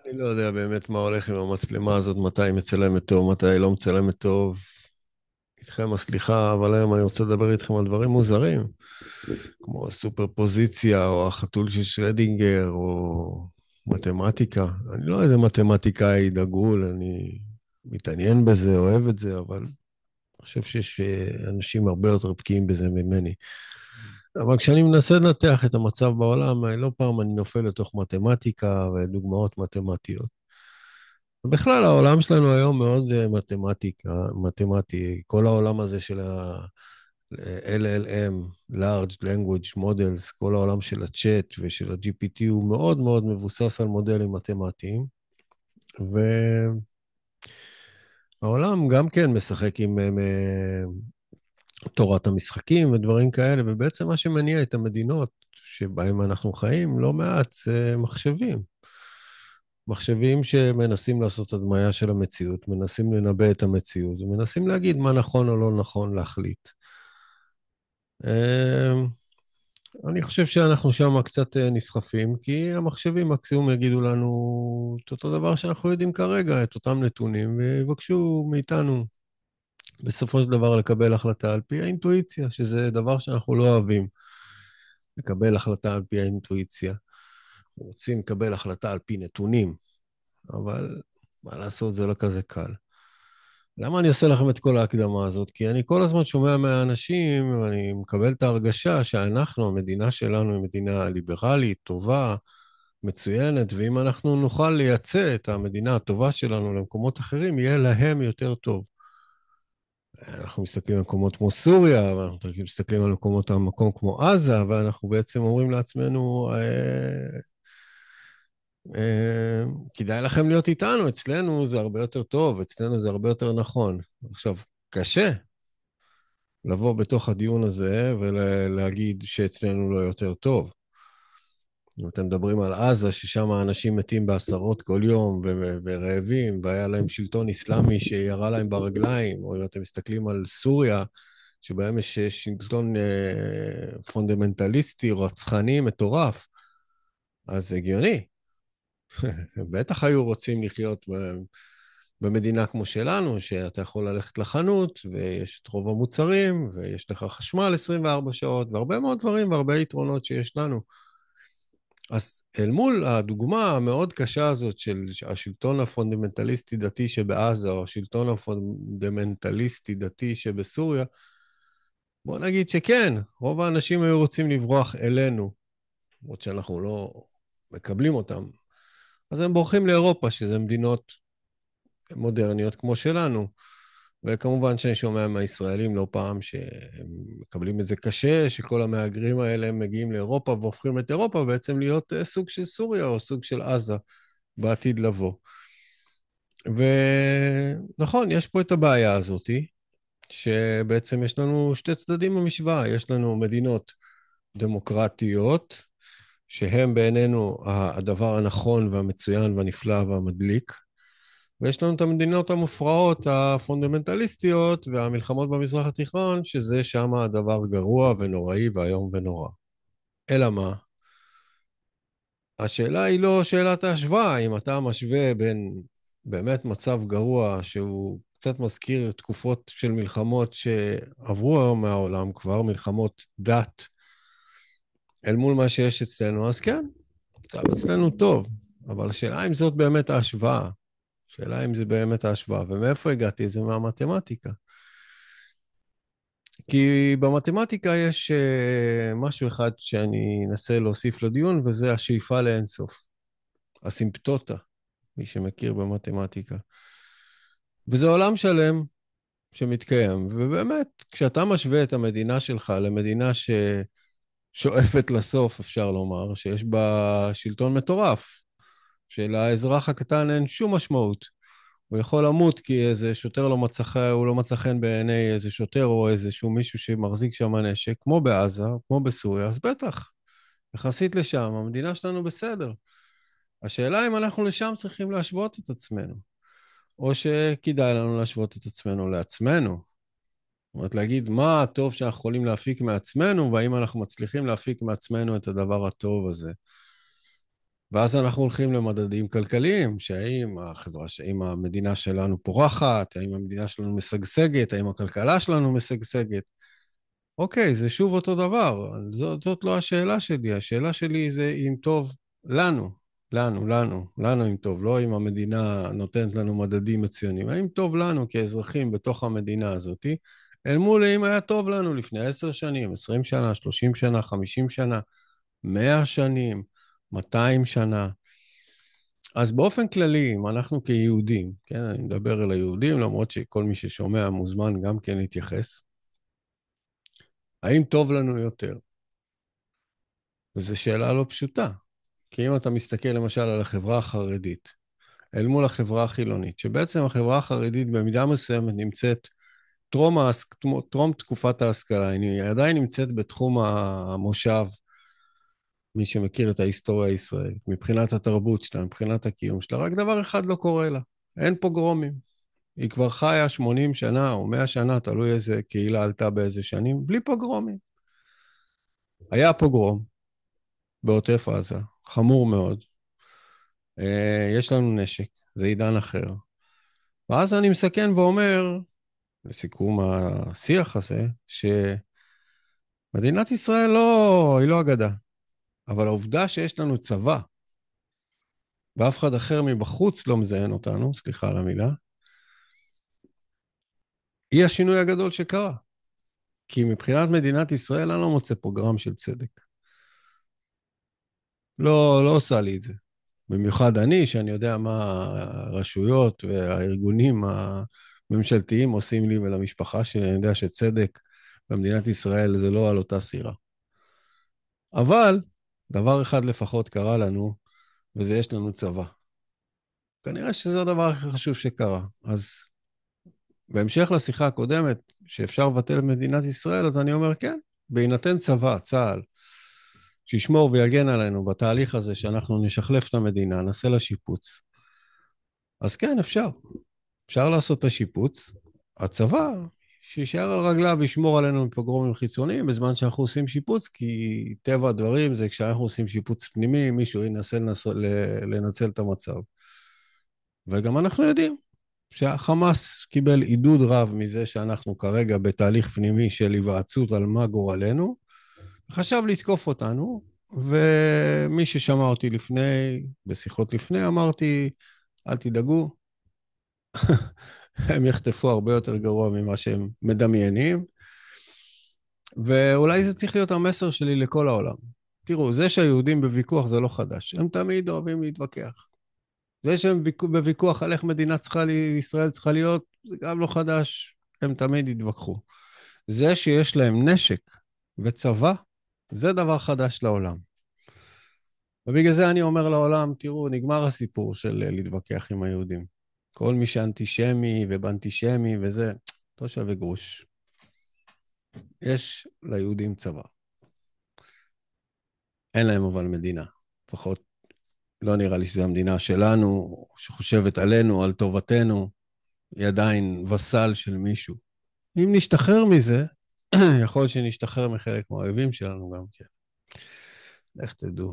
אני לא יודע באמת מה הולך עם המצלמה הזאת, מתי היא מצלמת טוב, מתי היא לא מצלמת טוב. איתכם הסליחה, אבל היום אני רוצה לדבר איתכם על דברים מוזרים, כמו סופר פוזיציה, או החתול של שרדינגר, או מתמטיקה. אני לא איזה מתמטיקאי דגול, אני מתעניין בזה, אוהב את זה, אבל אני חושב שיש אנשים הרבה יותר בקיאים בזה ממני. אבל כשאני מנסה לנתח את המצב בעולם, לא פעם אני נופל לתוך מתמטיקה ודוגמאות מתמטיות. בכלל, העולם שלנו היום מאוד מתמטי. כל העולם הזה של ה-LLM, Large Language Models, כל העולם של הצ'אט ושל ה-GPT הוא מאוד מאוד מבוסס על מודלים מתמטיים. והעולם גם כן משחק עם תורת המשחקים ודברים כאלה, ובעצם מה שמניע את המדינות שבהם אנחנו חיים, לא מעט, זה מחשבים. מחשבים שמנסים לעשות הדמיה של המציאות, מנסים לנבא את המציאות, ומנסים להגיד מה נכון או לא נכון להחליט. אמ, אני חושב שאנחנו שם קצת נסחפים, כי המחשבים מקסימום יגידו לנו את אותו דבר שאנחנו יודעים כרגע, את אותם נתונים, ויבקשו מאיתנו בסופו של דבר לקבל החלטה על פי האינטואיציה, שזה דבר שאנחנו לא אוהבים, לקבל החלטה על פי האינטואיציה. אנחנו רוצים לקבל החלטה על פי נתונים, אבל מה לעשות, זה לא כזה קל. למה אני עושה לכם את כל ההקדמה הזאת? כי אני כל הזמן שומע מהאנשים, ואני מקבל את ההרגשה שאנחנו, המדינה שלנו היא מדינה ליברלית, טובה, מצוינת, ואם אנחנו נוכל לייצא את המדינה הטובה שלנו למקומות אחרים, יהיה להם יותר טוב. אנחנו מסתכלים על מקומות כמו סוריה, ואנחנו מסתכלים על מקום כמו עזה, ואנחנו בעצם אומרים לעצמנו, כדאי לכם להיות איתנו, אצלנו זה הרבה יותר טוב, אצלנו זה הרבה יותר נכון. עכשיו, קשה לבוא בתוך הדיון הזה ולהגיד שאצלנו לא יותר טוב. אם אתם מדברים על עזה, ששם האנשים מתים בעשרות כל יום ורעבים, והיה להם שלטון אסלאמי שירה להם ברגליים, או אם אתם מסתכלים על סוריה, שבהם יש שלטון פונדמנטליסטי, רצחני, מטורף, אז זה הגיוני. הם בטח היו רוצים לחיות במדינה כמו שלנו, שאתה יכול ללכת לחנות, ויש את רוב המוצרים, ויש לך חשמל 24 שעות, והרבה מאוד דברים, והרבה יתרונות שיש לנו. אז אל מול הדוגמה המאוד קשה הזאת של השלטון הפונדמנטליסטי-דתי שבעזה, או השלטון הפונדמנטליסטי-דתי שבסוריה, בוא נגיד שכן, רוב האנשים היו רוצים לברוח אלינו, למרות שאנחנו לא מקבלים אותם. אז הם בורחים לאירופה, שזה מדינות מודרניות כמו שלנו. וכמובן שאני שומע מהישראלים לא פעם שהם מקבלים את זה קשה, שכל המהגרים האלה הם מגיעים לאירופה והופכים את אירופה בעצם להיות סוג של סוריה או סוג של עזה בעתיד לבוא. ונכון, יש פה את הבעיה הזאת, שבעצם יש לנו שתי צדדים במשוואה, יש לנו מדינות דמוקרטיות, שהם בעינינו הדבר הנכון והמצוין והנפלא והמדליק, ויש לנו את המדינות המופרעות, הפונדמנטליסטיות, והמלחמות במזרח התיכון, שזה שם הדבר גרוע ונוראי ואיום ונורא. אלא מה? השאלה היא לא שאלת ההשוואה, אם אתה משווה בין באמת מצב גרוע, שהוא קצת מזכיר תקופות של מלחמות שעברו מהעולם כבר, מלחמות דת, אל מול מה שיש אצלנו, אז כן, המצב אצלנו טוב, אבל השאלה אם זאת באמת ההשוואה. שאלה אם זה באמת ההשוואה, ומאיפה הגעתי? זה מהמתמטיקה. כי במתמטיקה יש משהו אחד שאני אנסה להוסיף לדיון, וזה השאיפה לאינסוף. אסימפטוטה, מי שמכיר במתמטיקה. וזה עולם שלם שמתקיים, ובאמת, כשאתה משווה את המדינה שלך למדינה ששואפת לסוף, אפשר לומר, שיש בה שלטון מטורף, שלאזרח הקטן אין שום משמעות. הוא יכול למות כי איזה שוטר הוא לא מצא חן בעיני איזה שוטר או איזשהו מישהו שמחזיק שם נשק, כמו בעזה, כמו בסוריה, אז בטח, יחסית לשם, המדינה שלנו בסדר. השאלה אם אנחנו לשם צריכים להשוות את עצמנו, או שכדאי לנו להשוות את עצמנו לעצמנו. זאת אומרת, להגיד מה הטוב שאנחנו יכולים להפיק מעצמנו, והאם אנחנו מצליחים להפיק מעצמנו את הדבר הטוב הזה. ואז אנחנו הולכים למדדים כלכליים, שהאם החברה, האם המדינה שלנו פורחת, האם המדינה שלנו משגשגת, האם הכלכלה שלנו משגשגת. אוקיי, זה שוב אותו דבר. זאת לא השאלה שלי. השאלה שלי זה אם טוב לנו, לנו אם טוב, לא אם המדינה נותנת לנו מדדים מצוינים, האם טוב לנו כאזרחים בתוך המדינה הזאת, אל מול אם היה טוב לנו לפני 10 שנים, 20 שנה, 30 שנה, 50 שנה, 100 שנים, 200 שנה. אז באופן כללי, אם אנחנו כיהודים, כן, אני מדבר על היהודים, למרות שכל מי ששומע מוזמן גם כן להתייחס, האם טוב לנו יותר? וזו שאלה לא פשוטה, כי אם אתה מסתכל למשל על החברה החרדית, אל מול החברה החילונית, שבעצם החברה החרדית במידה מסוימת נמצאת טרום תקופת ההשכלה, היא עדיין נמצאת בתחום המושב, מי שמכיר את ההיסטוריה הישראלית, מבחינת התרבות שלה, מבחינת הקיום שלה, רק דבר אחד לא קורה לה, אין פוגרומים. היא כבר חיה 80 שנה או 100 שנה, תלוי איזה קהילה עלתה באיזה שנים, בלי פוגרומים. היה פוגרום בעוטף עזה, חמור מאוד. יש לנו נשק, זה עידן אחר. ואז אני מסכן ואומר, לסיכום השיח הזה, שמדינת ישראל היא לא אגדה, אבל העובדה שיש לנו צבא, ואף אחד אחר מבחוץ לא מזיין אותנו, סליחה על המילה, היא השינוי הגדול שקרה. כי מבחינת מדינת ישראל אני לא מוצא פה גרם של צדק. לא עושה לי את זה. במיוחד אני, שאני יודע מה הרשויות והארגונים הממשלתיים עושים לי ולמשפחה שלי, אני יודע שצדק במדינת ישראל זה לא על אותה סירה. אבל דבר אחד לפחות קרה לנו, וזה יש לנו צבא. כנראה שזה הדבר הכי חשוב שקרה. אז בהמשך לשיחה הקודמת, שאפשר לבטל את מדינת ישראל, אז אני אומר כן, בהינתן צבא, צה"ל, שישמור ויגן עלינו בתהליך הזה שאנחנו נשחלף את המדינה, נעשה לה שיפוץ. אז כן, אפשר. אפשר לעשות את השיפוץ. הצבא, שישאר על רגליו וישמור עלינו מפוגרומים חיצוניים בזמן שאנחנו עושים שיפוץ, כי טבע הדברים זה כשאנחנו עושים שיפוץ פנימי, מישהו ינסה לנצל את המצב. וגם אנחנו יודעים שהחמאס קיבל עידוד רב מזה שאנחנו כרגע בתהליך פנימי של היוועצות על מה גורלנו, חשב לתקוף אותנו, ומי ששמע אותי בשיחות לפני, אמרתי, אל תדאגו, הם יחטפו הרבה יותר גרוע ממה שהם מדמיינים, ואולי זה צריך להיות המסר שלי לכל העולם. תראו, זה שהיהודים בוויכוח זה לא חדש, הם תמיד אוהבים להתווכח. זה שהם בוויכוח על איך ישראל צריכה להיות, זה גם לא חדש, הם תמיד יתווכחו. זה שיש להם נשק וצבא, זה דבר חדש לעולם. ובגלל זה אני אומר לעולם, תראו, נגמר הסיפור של להתווכח עם היהודים. כל מי שאנטישמי ובאנטישמי וזה, לא שווה גרוש. יש ליהודים צבא. אין להם אבל מדינה. לפחות לא נראה לי שזו המדינה שלנו, שחושבת עלינו, על טובתנו, היא עדיין וסל של מישהו. אם נשתחרר מזה, יכול להיות שנשתחרר מחלק מהאויבים שלנו גם כן. לך תדעו.